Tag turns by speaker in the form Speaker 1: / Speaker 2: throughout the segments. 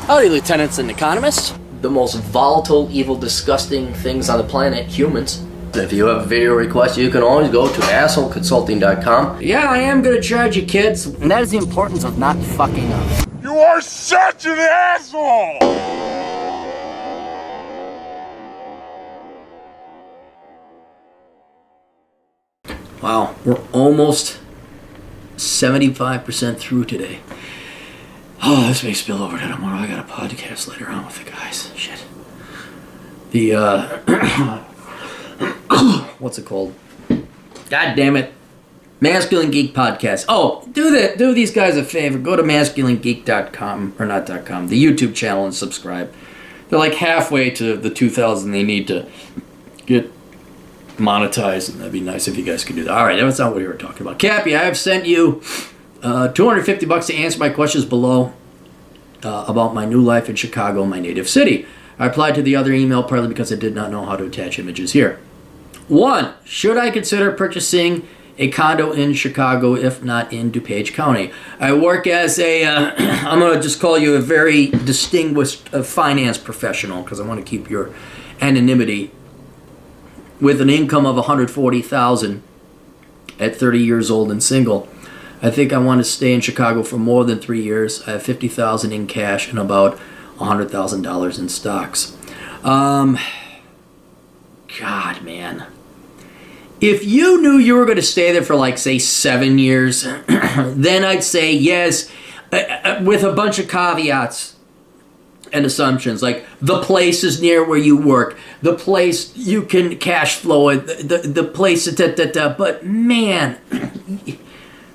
Speaker 1: Howdy, lieutenants and economists.
Speaker 2: The most volatile, evil, disgusting things on the planet, humans. If you have a video request, you can always go to assholeconsulting.com.
Speaker 1: Yeah, I am gonna charge you, kids. And that is the importance of not fucking up.
Speaker 3: You are such an asshole!
Speaker 2: Wow, we're almost 75% through today. Oh, this may spill over to tomorrow. I got a podcast later on with the guys. Shit. The, what's it called? God damn it. Masculine Geek Podcast. Oh, do these guys a favor. Go to masculinegeek.com, or not .com, the YouTube channel, and subscribe. They're like halfway to the 2,000 they need to get monetized, and that'd be nice if you guys could do that. All right, that's not what we were talking about. Cappy, I have sent you $250 to answer my questions below about my new life in Chicago, my native city. I replied to the other email partly because I did not know how to attach images here. 1. Should I consider purchasing a condo in Chicago, if not in DuPage County? I work as a, I'm going to just call you a very distinguished finance professional because I want to keep your anonymity. With an income of $140,000 at 30 years old and single, I think I want to stay in Chicago for more than 3 years. I have $50,000 in cash and about $100,000 in stocks. God, man. If you knew you were going to stay there for, like, say, 7 years, then I'd say yes, with a bunch of caveats and assumptions, like the place is near where you work, the place you can cash flow it, the place, but man,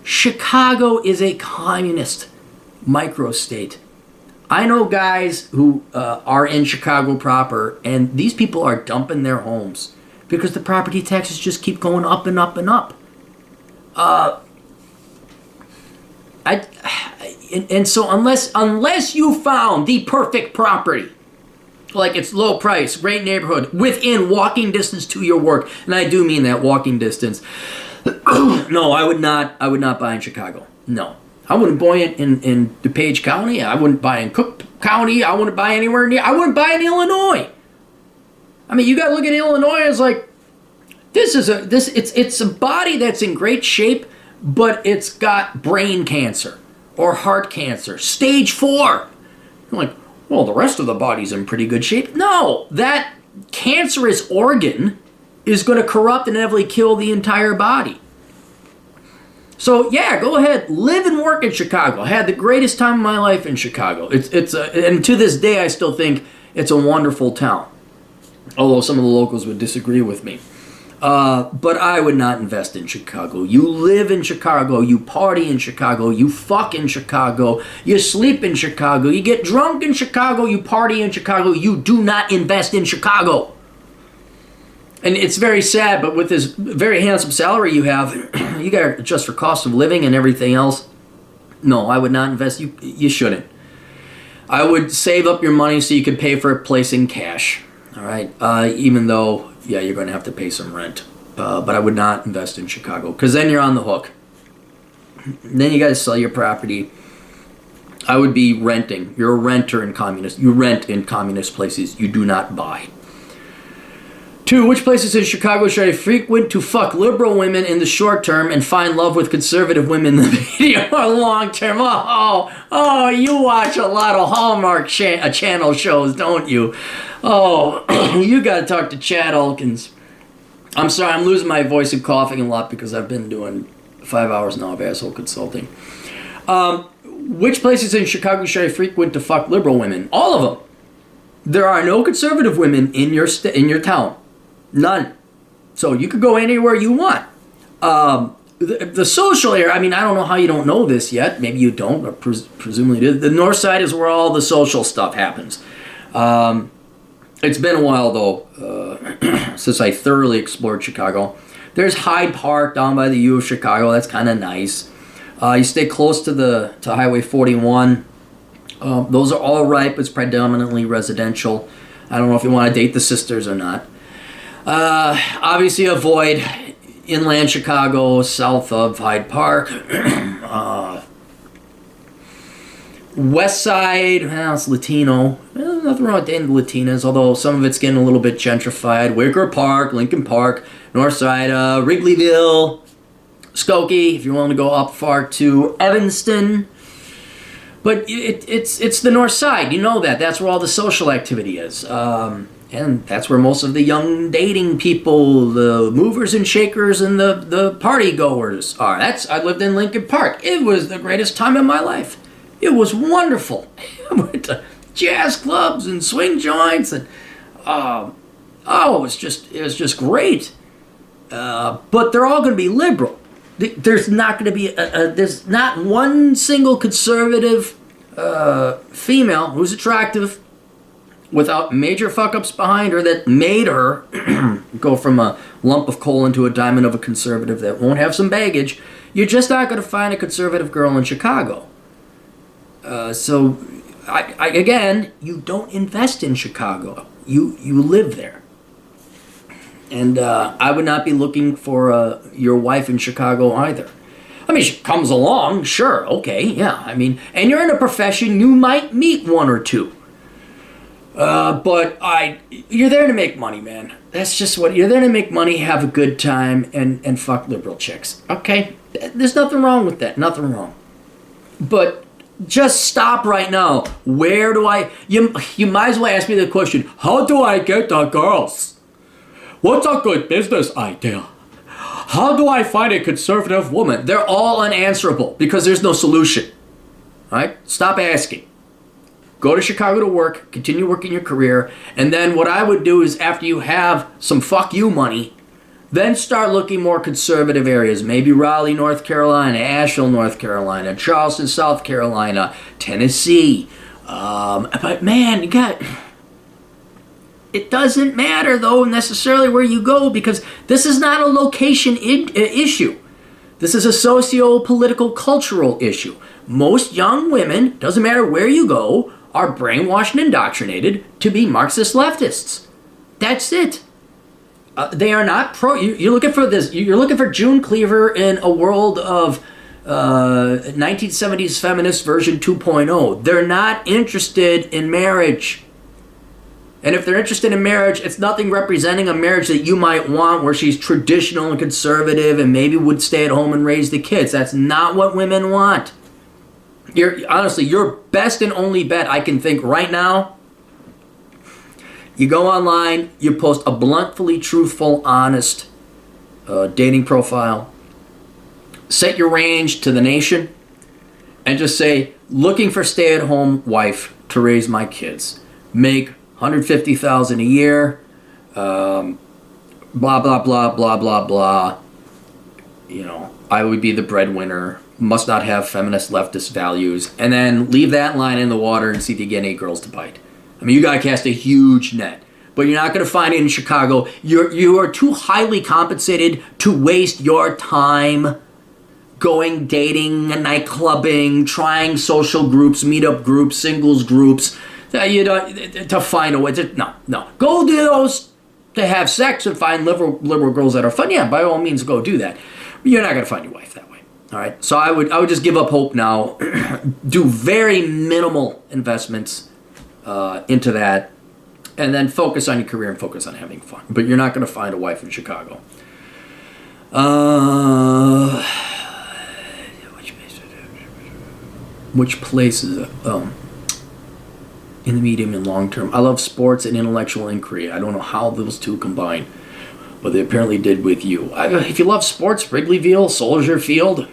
Speaker 2: Chicago is a communist microstate. I know guys who are in Chicago proper, and these people are dumping their homes because the property taxes just keep going up and up and up. And so unless you found the perfect property, like it's low price, great neighborhood, within walking distance to your work, and I do mean that walking distance, no, I would not buy in Chicago. No. I wouldn't buy it in DuPage County. I wouldn't buy in Cook County. I wouldn't buy anywhere near. I wouldn't buy in Illinois. I mean, you got to look at Illinois as like, it's a body that's in great shape, but it's got brain cancer or heart cancer, stage 4. You're like, well, the rest of the body's in pretty good shape. No, that cancerous organ is going to corrupt and inevitably kill the entire body. So yeah, go ahead, live and work in Chicago. I had the greatest time of my life in Chicago. And to this day, I still think it's a wonderful town. Although some of the locals would disagree with me. But I would not invest in Chicago. You live in Chicago, you party in Chicago, you fuck in Chicago, you sleep in Chicago, you get drunk in Chicago, you party in Chicago. You do not invest in Chicago. And it's very sad, but with this very handsome salary you have, you got to adjust for cost of living and everything else. No, I would not invest. You shouldn't. I would save up your money so you could pay for a place in cash. All right, even though, yeah, you're going to have to pay some rent. But I would not invest in Chicago because then you're on the hook. Then you got to sell your property. I would be renting. You're a renter in communist. You rent in communist places. You do not buy. 2, which places in Chicago should I frequent to fuck liberal women in the short term and find love with conservative women in the medium or long term? Oh, you watch a lot of Hallmark channel shows, don't you? Oh, you got to talk to Chad Elkins. I'm sorry, I'm losing my voice and coughing a lot because I've been doing 5 hours now of asshole consulting. Which places in Chicago should I frequent to fuck liberal women? All of them. There are no conservative women in your town. None. So you could go anywhere you want. The social area, I mean, I don't know how you don't know this yet. Maybe you don't, or presumably do. The north side is where all the social stuff happens. It's been a while, though, since I thoroughly explored Chicago. There's Hyde Park down by the U of Chicago. That's kind of nice. You stay close to Highway 41. Those are all right, but it's predominantly residential. I don't know if you want to date the sisters or not. Obviously avoid inland Chicago, south of Hyde Park. West Side, well, it's Latino. Well, nothing wrong with dating the Latinas, although some of it's getting a little bit gentrified. Wicker Park, Lincoln Park, North Side, Wrigleyville, Skokie, if you want to go up far to Evanston. But it's the North Side, you know that. That's where all the social activity is. And that's where most of the young dating people, the movers and shakers and the party goers are. I lived in Lincoln Park. It was the greatest time of my life. It was wonderful. I went to jazz clubs and swing joints, and it was just great. But they're all going to be liberal. There's not going to be there's not one single conservative female who's attractive without major fuck-ups behind her that made her go from a lump of coal into a diamond of a conservative that won't have some baggage. You're just not going to find a conservative girl in Chicago. So, again, you don't invest in Chicago. You live there. And I would not be looking for your wife in Chicago either. I mean, she comes along, sure, okay, yeah. I mean, and you're in a profession, you might meet one or two. But you're there to make money, man. That's just what, you're there to make money, have a good time, and fuck liberal chicks. Okay? There's nothing wrong with that, nothing wrong. But just stop right now. Where do you might as well ask me the question, how do I get the girls? What's a good business idea? How do I find a conservative woman? They're all unanswerable because there's no solution. All right? Stop asking. Go to Chicago to work, continue working your career, and then what I would do is after you have some fuck you money, then start looking more conservative areas. Maybe Raleigh, North Carolina, Asheville, North Carolina, Charleston, South Carolina, Tennessee. But man, it doesn't matter though necessarily where you go because this is not a location issue. This is a socio-political cultural issue. Most young women, doesn't matter where you go, are brainwashed and indoctrinated to be Marxist leftists. That's it. They are not you're looking for this. You're looking for June Cleaver in a world of 1970s feminist version 2.0. They're not interested in marriage. And if they're interested in marriage, it's nothing representing a marriage that you might want where she's traditional and conservative and maybe would stay at home and raise the kids. That's not what women want. Honestly, your best and only bet I can think right now, you go online, you post a bluntly truthful, honest dating profile, set your range to the nation, and just say, looking for stay-at-home wife to raise my kids. Make $150,000 a year, blah, blah, blah, blah, blah, blah. You know, I would be the breadwinner, must not have feminist leftist values, and then leave that line in the water and see if you get any girls to bite. I mean, you gotta cast a huge net, but you're not gonna find it in Chicago. You are too highly compensated to waste your time going dating, nightclubbing, trying social groups, meetup groups, singles groups, to find a way. No. Go do those to have sex and find liberal girls that are fun. Yeah, by all means, go do that. You're not gonna find your wife that way. All right. So I would just give up hope now. Do very minimal investments into that, and then focus on your career and focus on having fun. But you're not going to find a wife in Chicago. Which places? In the medium and long term. I love sports and intellectual inquiry. I don't know how those two combine, but they apparently did with you. If you love sports, Wrigleyville, Soldier Field,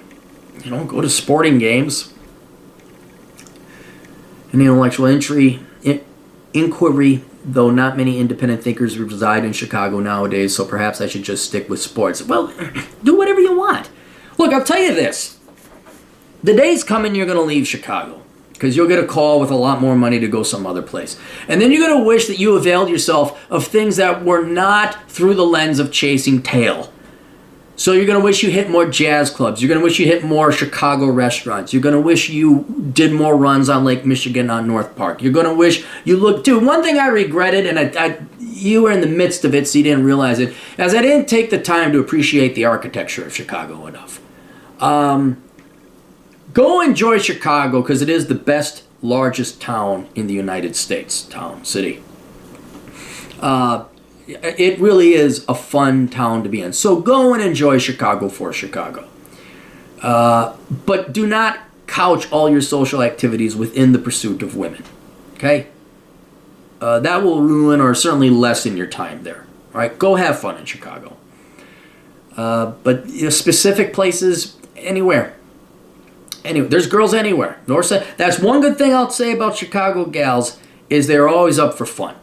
Speaker 2: go to sporting games. And intellectual inquiry, though not many independent thinkers reside in Chicago nowadays, so perhaps I should just stick with sports. Well, do whatever you want. Look, I'll tell you this. The day's coming you're going to leave Chicago because you'll get a call with a lot more money to go some other place. And then you're going to wish that you availed yourself of things that were not through the lens of chasing tail. So you're going to wish you hit more jazz clubs. You're going to wish you hit more Chicago restaurants. You're going to wish you did more runs on Lake Michigan on North Park. You're going to wish you looked... Dude, one thing I regretted, and you were in the midst of it so you didn't realize it, is I didn't take the time to appreciate the architecture of Chicago enough. Go enjoy Chicago because it is the best largest town in the United States, city. It really is a fun town to be in. So go and enjoy Chicago for Chicago. But do not couch all your social activities within the pursuit of women. Okay? That will ruin or certainly lessen your time there. All right? Go have fun in Chicago. But specific places, anywhere. Anyway, there's girls anywhere. North side. That's one good thing I'll say about Chicago gals is they're always up for fun.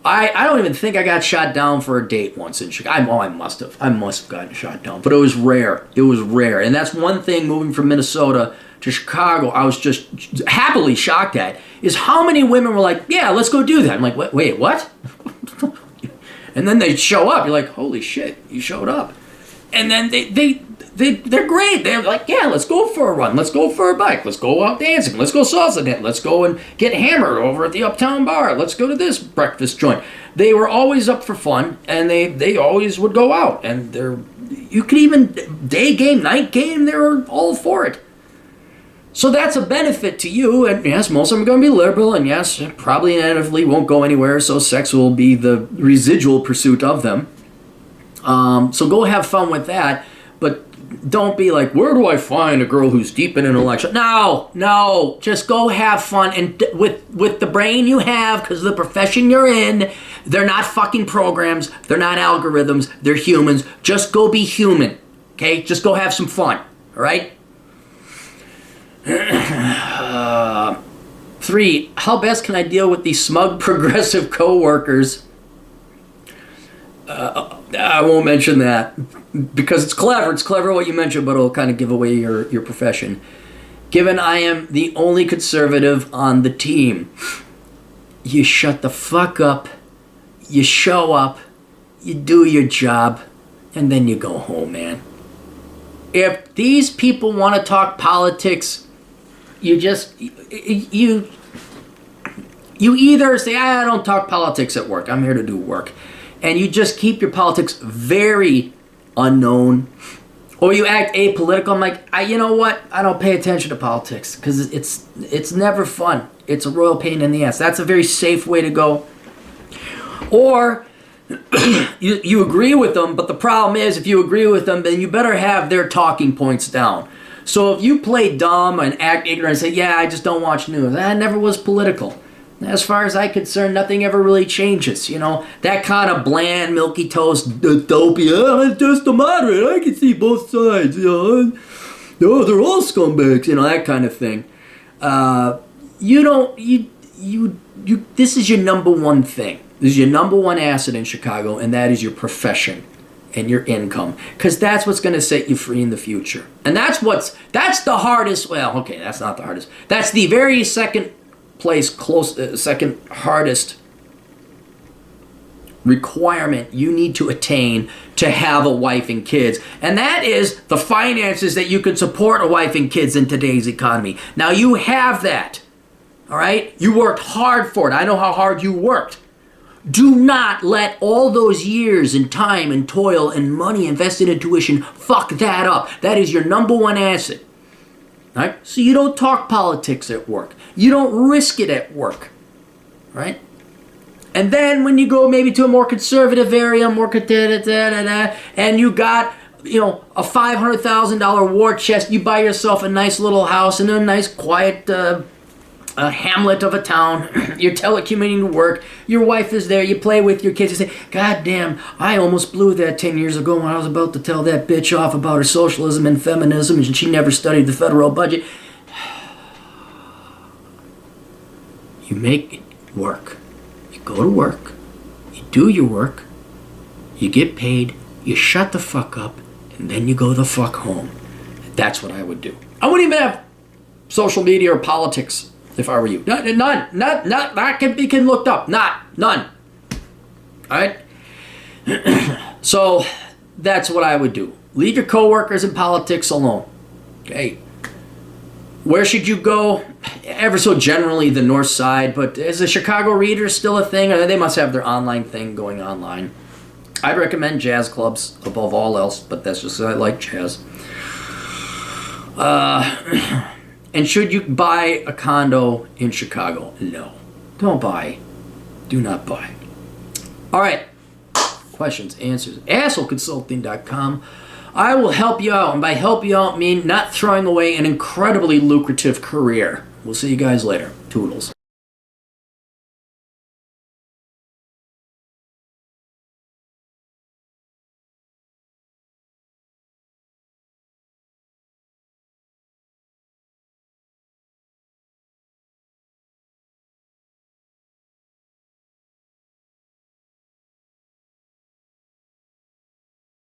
Speaker 2: I don't even think I got shot down for a date once in Chicago. I must have. I must have gotten shot down. But it was rare. It was rare. And that's one thing moving from Minnesota to Chicago I was just happily shocked at is how many women were like, yeah, let's go do that. I'm like, wait, what? And then they show up. You're like, holy shit, you showed up. And then they're great. They're like, yeah, let's go for a run. Let's go for a bike. Let's go out dancing. Let's go salsa dance. Let's go and get hammered over at the Uptown Bar. Let's go to this breakfast joint. They were always up for fun, and they always would go out. And you could even day game, night game. They were all for it. So that's a benefit to you. And yes, most of them are going to be liberal, and yes, probably inevitably won't go anywhere. So sex will be the residual pursuit of them. So go have fun with that. But don't be like, where do I find a girl who's deep in intellectual? No. Just go have fun. And with the brain you have, because the profession you're in, they're not fucking programs. They're not algorithms. They're humans. Just go be human. Okay? Just go have some fun. All right? 3, how best can I deal with these smug progressive coworkers? I won't mention that because it's clever. It's clever what you mentioned, but it'll kind of give away your profession. Given I am the only conservative on the team, you shut the fuck up, you show up, you do your job, and then you go home, man. If these people want to talk politics, you either say, I don't talk politics at work, I'm here to do work. And you just keep your politics very unknown. Or you act apolitical. I'm like, you know what? I don't pay attention to politics because it's never fun. It's a royal pain in the ass. That's a very safe way to go. Or you agree with them, but the problem is if you agree with them, then you better have their talking points down. So if you play dumb and act ignorant and say, yeah, I just don't watch news, that never was political. As far as I'm concerned, nothing ever really changes, That kind of bland, milky toast utopia, I'm just a moderate, I can see both sides, they're all scumbags, that kind of thing. This is your number one thing. This is your number one asset in Chicago, and that is your profession and your income. Because that's what's going to set you free in the future. And that's the hardest, that's not the hardest. That's the very second hardest requirement you need to attain to have a wife and kids. And that is the finances that you can support a wife and kids in today's economy. Now you have that. All right? You worked hard for it. I know how hard you worked. Do not let all those years and time and toil and money invested in tuition fuck that up. That is your number one asset. Right? So you don't talk politics at work. You don't risk it at work. Right? And then when you go maybe to a more conservative area, and you got, a $500,000 war chest, you buy yourself a nice little house in a nice quiet hamlet of a town. You're telecommuting to work. Your wife is there. You play with your kids. You say, God damn, I almost blew that 10 years ago when I was about to tell that bitch off about her socialism and feminism and she never studied the federal budget. You make it work. You go to work. You do your work. You get paid. You shut the fuck up. And then you go the fuck home. That's what I would do. I wouldn't even have social media or politics if I were you. None. That can be looked up. None. Alright? So, that's what I would do. Leave your coworkers and politics alone. Okay? Where should you go? Ever so generally the north side, but is the Chicago Reader still a thing? Or they must have their online thing going online. I'd recommend jazz clubs above all else, but that's just I like jazz. And should you buy a condo in Chicago? No. Don't buy. Do not buy. All right. Questions, answers. assholeconsulting.com. I will help you out. And by help you out, I mean not throwing away an incredibly lucrative career. We'll see you guys later. Toodles.